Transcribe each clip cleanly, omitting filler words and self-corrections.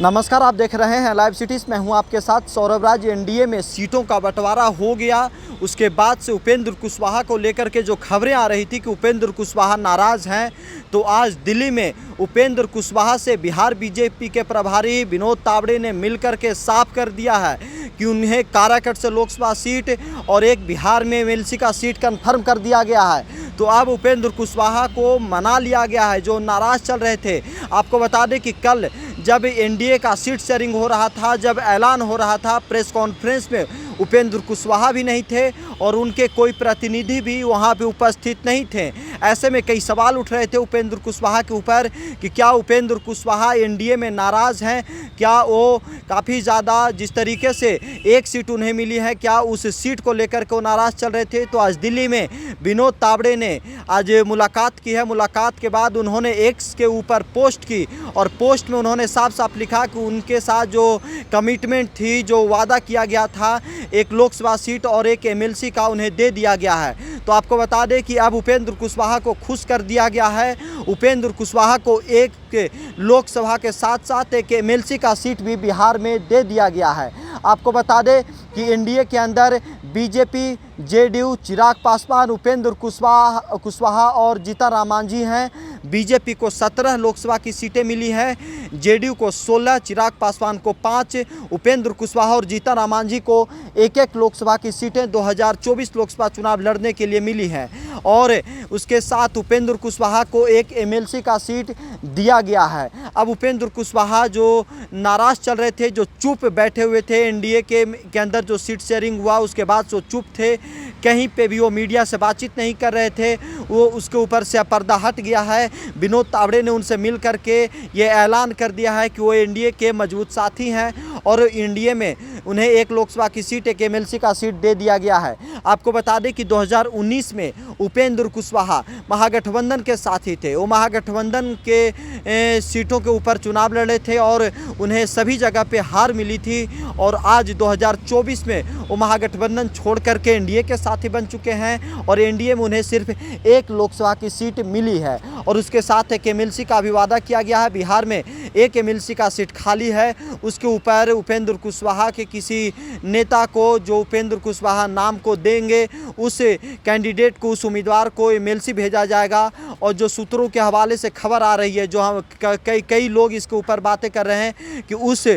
नमस्कार, आप देख रहे हैं लाइव सिटीज़। मैं हूं आपके साथ सौरभ राज। एनडीए में सीटों का बंटवारा हो गया, उसके बाद से उपेंद्र कुशवाहा को लेकर के जो खबरें आ रही थी कि उपेंद्र कुशवाहा नाराज़ हैं, तो आज दिल्ली में उपेंद्र कुशवाहा से बिहार बीजेपी के प्रभारी विनोद तावड़े ने मिलकर के साफ कर दिया है कि उन्हें काराकट से लोकसभा सीट और एक बिहार में एमएलसी का सीट कन्फर्म कर दिया गया है। तो अब उपेंद्र कुशवाहा को मना लिया गया है जो नाराज़ चल रहे थे। आपको बता दें कि कल जब एनडीए का सीट शेयरिंग हो रहा था, जब ऐलान हो रहा था, प्रेस कॉन्फ्रेंस में उपेंद्र कुशवाहा भी नहीं थे और उनके कोई प्रतिनिधि भी वहां पे उपस्थित नहीं थे। ऐसे में कई सवाल उठ रहे थे उपेंद्र कुशवाहा के ऊपर कि क्या उपेंद्र कुशवाहा एनडीए में नाराज़ हैं, क्या वो काफ़ी ज़्यादा जिस तरीके से एक सीट उन्हें मिली है, क्या उस सीट को लेकर के वो नाराज़ चल रहे थे। तो आज दिल्ली में विनोद तावड़े ने आज मुलाकात की है। मुलाकात के बाद उन्होंने एक्स के ऊपर पोस्ट की और पोस्ट में उन्होंने साफ साफ लिखा कि उनके साथ जो कमिटमेंट थी, जो वादा किया गया था, एक लोकसभा सीट और एक एमएलसी का उन्हें दे दिया गया है। तो आपको बता दें कि अब उपेंद्र कुशवाहा को खुश कर दिया गया है। उपेंद्र कुशवाहा को एक लोकसभा के साथ साथ एक एमएलसी का सीट भी बिहार में दे दिया गया है। आपको बता दें कि एनडीए के अंदर बीजेपी, जेडीयू, चिराग पासवान, उपेंद्र कुशवाहा और जीतन राम मांझी हैं। बीजेपी को 17 लोकसभा की सीटें मिली हैं, जेडीयू को 16, चिराग पासवान को 5, उपेंद्र कुशवाहा और जीतन राम मांझी को एक लोकसभा की सीटें 2024 लोकसभा चुनाव लड़ने के लिए मिली हैं। और उसके साथ उपेंद्र कुशवाहा को एक एमएलसी का सीट दिया गया है। अब उपेंद्र कुशवाहा जो नाराज़ चल रहे थे, जो चुप बैठे हुए थे, एनडीए के अंदर जो सीट शेयरिंग हुआ उसके बाद जो चुप थे, कहीं पे भी वो मीडिया से बातचीत नहीं कर रहे थे, वो उसके ऊपर से पर्दा हट गया है। विनोद तावड़े ने उनसे मिल करके ये ऐलान कर दिया है कि वो एनडीए के मजबूत साथी हैं और एनडीए में उन्हें एक लोकसभा की सीट, एक एमएलसी का सीट दे दिया गया है। आपको बता दें कि 2019 में उपेंद्र कुशवाहा महागठबंधन के साथी थे। वो महागठबंधन के सीटों के ऊपर चुनाव लड़े थे और उन्हें सभी जगह पे हार मिली थी। और आज 2024 में वो महागठबंधन छोड़ करके एनडीए के साथी बन चुके हैं और एनडीए में उन्हें सिर्फ एक लोकसभा की सीट मिली है। और उसके साथ एक एमएलसी का भी वादा किया गया है। बिहार में एक एमएलसी का सीट खाली है, उसके ऊपर उपेंद्र कुशवाहा के किसी नेता को, जो उपेंद्र कुशवाहा नाम को देंगे, उस कैंडिडेट को, उस उम्मीदवार को एमएलसी भेजा जाएगा। और जो सूत्रों के हवाले से खबर आ रही है, जो हम कई लोग इसके ऊपर बातें कर रहे हैं कि उस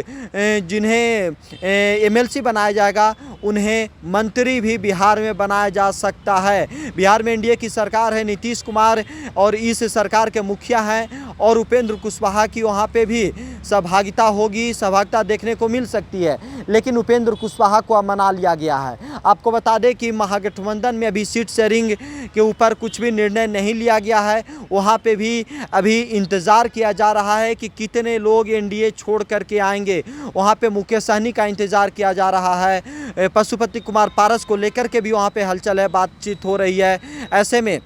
जिन्हें एमएलसी बनाया जाएगा उन्हें मंत्री भी बिहार में बनाया जा सकता है। बिहार में एनडीए की सरकार है, नीतीश कुमार और इस सरकार के मुखिया हैं और उपेंद्र कुशवाहा की वहाँ पे भी सहभागिता होगी, सहभागिता देखने को मिल सकती है। लेकिन उपेंद्र कुशवाहा को मना लिया गया है। आपको बता दें कि महागठबंधन में अभी सीट शेयरिंग के ऊपर कुछ भी निर्णय नहीं लिया गया है। वहाँ पे भी अभी इंतज़ार किया जा रहा है कि कितने लोग एनडीए छोड़ करके आएंगे। वहाँ पे मुकेश सहनी का इंतज़ार किया जा रहा है। पशुपति कुमार पारस को लेकर के भी वहाँ पे हलचल है, बातचीत हो रही है। ऐसे में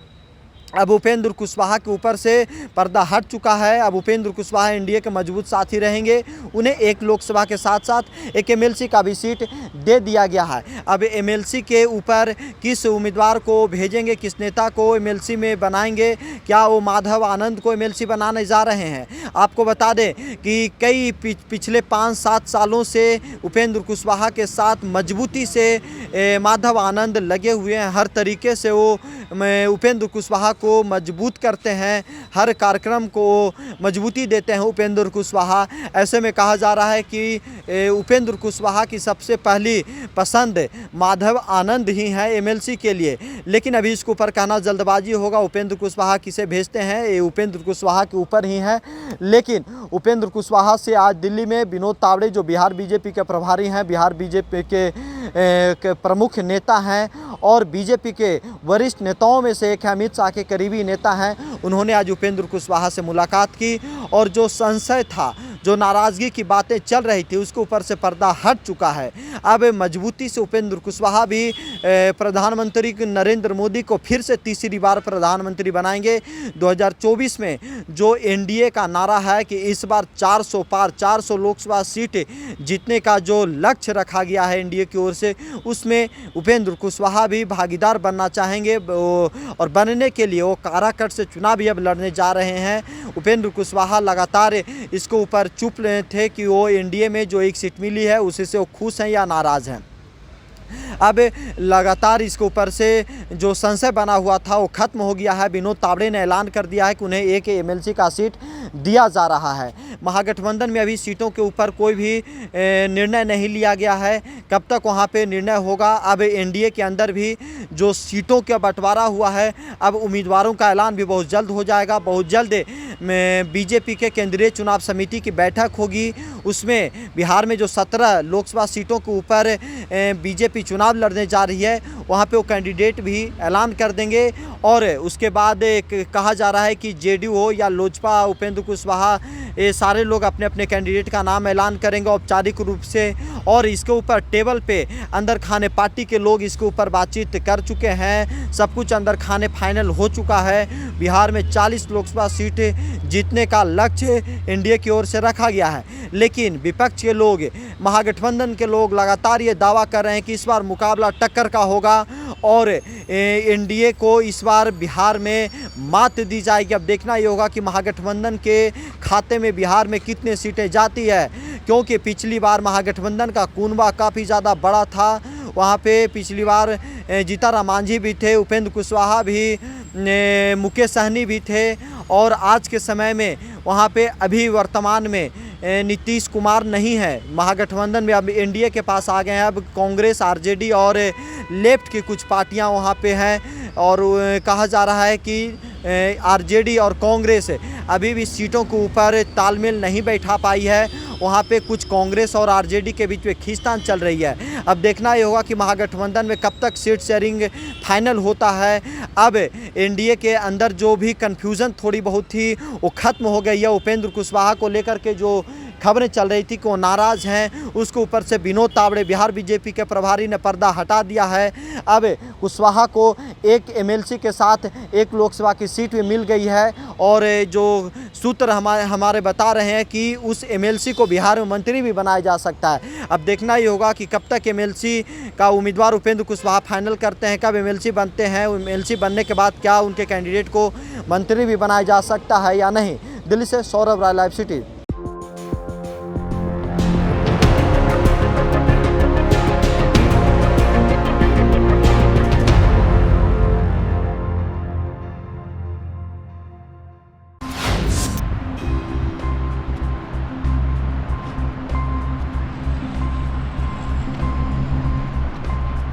अब उपेंद्र कुशवाहा के ऊपर से पर्दा हट चुका है। अब उपेंद्र कुशवाहा एनडीए के मजबूत साथी रहेंगे। उन्हें एक लोकसभा के साथ साथ एक एमएलसी का भी सीट दे दिया गया है। अब एमएलसी के ऊपर किस उम्मीदवार को भेजेंगे, किस नेता को एमएलसी में बनाएंगे, क्या वो माधव आनंद को एमएलसी बनाने जा रहे हैं। आपको बता दें कि कई पिछले 5-7 सालों से उपेंद्र कुशवाहा के साथ मजबूती से माधव आनंद लगे हुए हैं। हर तरीके से वो उपेंद्र कुशवाहा को मजबूत करते हैं, हर कार्यक्रम को मजबूती देते हैं उपेंद्र कुशवाहा। ऐसे में कहा जा रहा है कि उपेंद्र कुशवाहा की सबसे पहली पसंद माधव आनंद ही है एमएलसी के लिए। लेकिन अभी इसके ऊपर कहना जल्दबाजी होगा। उपेंद्र कुशवाहा किसे भेजते हैं, ये उपेंद्र कुशवाहा के ऊपर ही है। लेकिन उपेंद्र कुशवाहा से आज दिल्ली में विनोद तावड़े, जो बिहार बीजेपी के प्रभारी हैं, बिहार बीजेपी के प्रमुख नेता हैं और बीजेपी के वरिष्ठ नेताओं में से एक अमित शाह के करीबी नेता हैं, उन्होंने आज उपेंद्र कुशवाहा से मुलाकात की और जो संशय था, जो नाराज़गी की बातें चल रही थी, उसके ऊपर से पर्दा हट चुका है। अब मजबूती से उपेंद्र कुशवाहा भी प्रधानमंत्री नरेंद्र मोदी को फिर से तीसरी बार प्रधानमंत्री बनाएंगे। 2024 में जो एनडीए का नारा है कि इस बार 400 पार 400 लोकसभा सीट जीतने का जो लक्ष्य रखा गया है एनडीए की ओर से, उसमें उपेंद्र कुशवाहा भी भागीदार बनना चाहेंगे और बनने के लिए वो काराकट से चुनाव भी अब लड़ने जा रहे हैं। उपेंद्र कुशवाहा लगातार इसके ऊपर चुप थे कि वो एनडीए में जो एक सीट मिली है उसी से वो खुश हैं या नाराज़ हैं। अब लगातार इसके ऊपर से जो संशय बना हुआ था वो खत्म हो गया है। विनोद तावड़े ने ऐलान कर दिया है कि उन्हें एक एमएलसी का सीट दिया जा रहा है। महागठबंधन में अभी सीटों के ऊपर कोई भी निर्णय नहीं लिया गया है, कब तक वहाँ पे निर्णय होगा। अब एनडीए के अंदर भी जो सीटों का बंटवारा हुआ है, अब उम्मीदवारों का ऐलान भी बहुत जल्द हो जाएगा। बहुत जल्द बीजेपी के केंद्रीय चुनाव समिति की बैठक होगी, उसमें बिहार में जो 17 लोकसभा सीटों के ऊपर बीजेपी चुनाव लड़ने जा रही है, वहाँ पे वो कैंडिडेट भी ऐलान कर देंगे। और उसके बाद कहा जा रहा है कि जेडीयू हो या लोजपा, उपेंद्र कुशवाहा, ये सारे लोग अपने अपने कैंडिडेट का नाम ऐलान करेंगे औपचारिक रूप से। और इसके ऊपर टेबल पे अंदर खाने पार्टी के लोग इसके ऊपर बातचीत कर चुके हैं, सब कुछ अंदर खाने फाइनल हो चुका है। बिहार में 40 लोकसभा सीट जीतने का लक्ष्य एनडीए की ओर से रखा गया है। लेकिन विपक्ष के लोग, महागठबंधन के लोग लगातार ये दावा कर रहे हैं कि इस बार मुकाबला टक्कर का होगा और एनडीए को इस बार बिहार में मात दी जाएगी। अब देखना ये होगा कि महागठबंधन के खाते में बिहार में कितने सीटें जाती है, क्योंकि पिछली बार महागठबंधन का कुनबा काफ़ी ज़्यादा बड़ा था। वहाँ पे पिछली बार जीतन मांझी भी थे, उपेंद्र कुशवाहा भी, मुकेश सहनी भी थे। और आज के समय में वहाँ पे अभी वर्तमान में नीतीश कुमार नहीं है महागठबंधन में, अब एनडीए के पास आ गए हैं। अब कांग्रेस, आरजेडी और लेफ्ट की कुछ पार्टियां वहाँ पे हैं और कहा जा रहा है कि आरजेडी और कांग्रेस अभी भी सीटों के ऊपर तालमेल नहीं बैठा पाई है। वहाँ पे कुछ कांग्रेस और आरजेडी के बीच में खींचतान चल रही है। अब देखना ये होगा कि महागठबंधन में कब तक सीट शेयरिंग फाइनल होता है। अब एनडीए के अंदर जो भी कन्फ्यूज़न थोड़ी बहुत थी वो खत्म हो गई है। उपेंद्र कुशवाहा को लेकर के जो खबरें चल रही थी कि वो नाराज़ हैं, उसके ऊपर से विनोद तावड़े, बिहार बीजेपी के प्रभारी, ने पर्दा हटा दिया है। अब कुशवाहा को एक एमएलसी के साथ एक लोकसभा की सीट भी मिल गई है और जो सूत्र हमारे बता रहे हैं कि उस एमएलसी को बिहार में मंत्री भी बनाया जा सकता है। अब देखना ही होगा कि कब तक एमएलसी का उम्मीदवार उपेंद्र कुशवाहा फाइनल करते हैं, कब एमएलसी बनते हैं, एमएलसी बनने के बाद क्या उनके कैंडिडेट को मंत्री भी बनाया जा सकता है या नहीं। दिल्ली से सौरभ राय, लाइव सिटी।